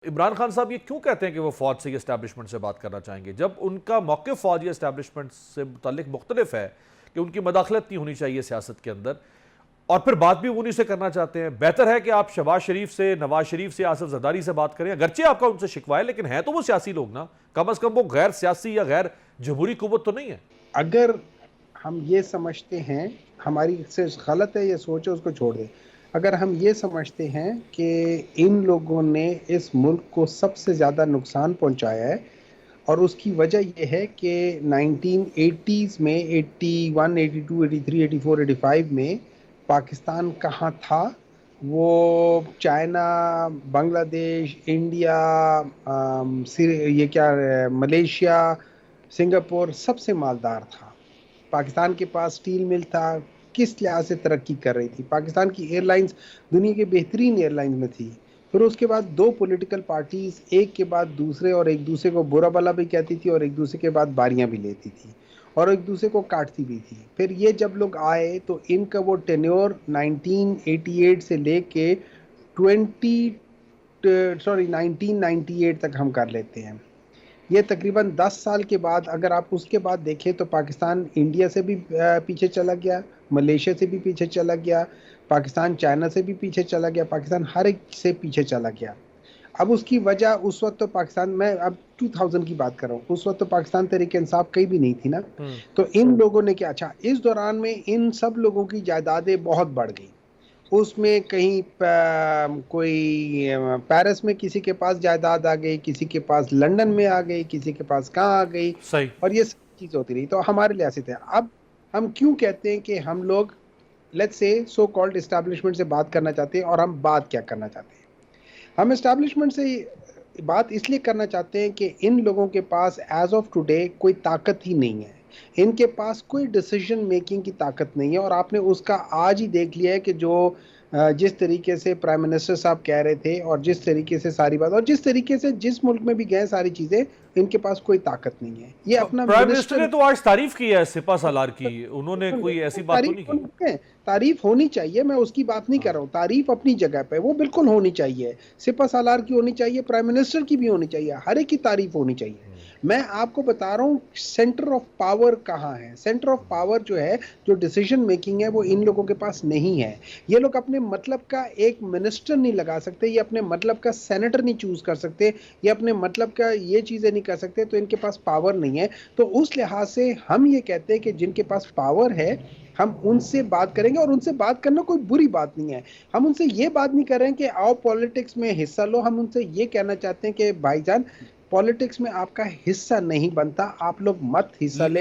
عمران خان صاحب یہ کیوں کہتے ہیں کہ وہ فوج سے اسٹیبلشمنٹ سے بات کرنا چاہیں گے جب ان کا موقف فوج یا اسٹیبلشمنٹ سے متعلق مختلف ہے کہ ان کی مداخلت نہیں ہونی چاہیے سیاست کے اندر، اور پھر بات بھی انہی سے کرنا چاہتے ہیں؟ بہتر ہے کہ آپ شہباز شریف سے، نواز شریف سے، آصف زرداری سے بات کریں، اگرچہ آپ کا ان سے شکوہ ہے لیکن ہیں تو وہ سیاسی لوگ نا، کم از کم وہ غیر سیاسی یا غیر جمہوری قوت تو نہیں ہے۔ اگر ہم یہ سمجھتے ہیں، ہماری سے غلط ہے یہ سوچ ہے، اس کو چھوڑ دیں۔ اگر ہم یہ سمجھتے ہیں کہ ان لوگوں نے اس ملک کو سب سے زیادہ نقصان پہنچایا ہے اور اس کی وجہ یہ ہے کہ 1980s میں 81 82 83 84 85 میں پاکستان کہاں تھا؟ وہ چائنا، بنگلہ دیش، انڈیا، یہ کیا ملیشیا، سنگاپور سب سے مالدار تھا۔ پاکستان کے پاس سٹیل مل تھا، کس لحاظ سے ترقی کر رہی تھی۔ پاکستان کی ایئر لائنز دنیا کے بہترین ایئر لائنز میں تھی۔ پھر اس کے بعد دو پولیٹیکل پارٹیز ایک کے بعد دوسرے اور ایک دوسرے کو برا بلا بھی کہتی تھی اور ایک دوسرے کے بعد باریاں بھی لیتی تھی اور ایک دوسرے کو کاٹتی بھی تھی۔ پھر یہ جب لوگ آئے تو ان کا وہ ٹینیور 1988 سے لے کے 1998 تک ہم کر لیتے ہیں۔ یہ تقریباً 10 سال کے بعد اگر آپ اس کے بعد دیکھیں تو پاکستان انڈیا سے بھی پیچھے چلا گیا، ملیشیا سے بھی پیچھے چلا گیا، پاکستان چائنا سے بھی پیچھے چلا گیا، پاکستان ہر ایک سے پیچھے چلا گیا۔ اب اس کی وجہ اس وقت تو پاکستان، میں اب 2000 کی بات کر رہا ہوں، اس وقت تو پاکستان تحریک انصاف کہیں بھی نہیں تھی نا۔ تو ان لوگوں نے کیا، اچھا اس دوران میں ان سب لوگوں کی جائیدادیں بہت بڑھ گئی۔ اس میں کہیں کوئی پیرس میں کسی کے پاس جائیداد آ گئی، کسی کے پاس لندن میں آ گئی، کسی کے پاس کہاں آ گئی، صحیح۔ اور یہ سب چیز ہوتی رہی۔ تو ہمارے لیے ایسے تھے۔ اب ہم کیوں کہتے ہیں کہ ہم لوگ let's say so called establishment سے بات کرنا چاہتے ہیں، اور ہم بات کیا کرنا چاہتے ہیں؟ ہم اسٹیبلشمنٹ سے بات اس لیے کرنا چاہتے ہیں کہ ان لوگوں کے پاس ایز آف ٹوڈے کوئی طاقت ہی نہیں ہے، ان کے پاس کوئی ڈیسیژن میکنگ کی طاقت نہیں ہے۔ اور آپ نے اس کا آج ہی دیکھ لیا ہے کہ جو جس طریقے سے پرائم منسٹر صاحب کہہ رہے تھے اور جس طریقے سے ساری بات، اور جس طریقے سے جس ملک میں بھی گئے ساری چیزیں، ان کے پاس کوئی طاقت نہیں ہے۔ یہ اپنا پرائم منسٹر منسٹر، نے تو آج تعریف کی ہے سپہ سالار کی، انہوں نے کوئی ایسی بات تو نہیں کی۔ تعریف ہونی چاہیے، میں اس کی بات نہیں کر رہا ہوں، تعریف اپنی جگہ پہ وہ بالکل ہونی چاہیے، سپہ سالار کی ہونی چاہیے، پرائم منسٹر کی بھی ہونی چاہیے، ہر ایک کی تعریف ہونی چاہیے۔ میں آپ کو بتا رہا ہوں سینٹر آف پاور کہاں ہے۔ سینٹر آف پاور جو ہے، جو ڈیسیژن میکنگ ہے، وہ ان لوگوں کے پاس نہیں ہے۔ یہ لوگ اپنے مطلب کا ایک منسٹر نہیں لگا سکتے، یہ اپنے مطلب کا سینیٹر نہیں چوز کر سکتے، یہ اپنے مطلب کا یہ چیزیں نہیں کر سکتے، تو ان کے پاس پاور نہیں ہے۔ تو اس لحاظ سے ہم یہ کہتے ہیں کہ جن کے پاس پاور ہے ہم ان سے بات کریں گے، اور ان سے بات کرنا کوئی بری بات نہیں ہے۔ ہم ان سے یہ بات نہیں کر رہے ہیں کہ آؤ پولیٹکس میں حصہ لو، ہم ان سے یہ کہنا چاہتے ہیں کہ بھائی جان پولیٹکس میں آپ کا حصہ نہیں بنتا، آپ لوگ مت حصہ لیں۔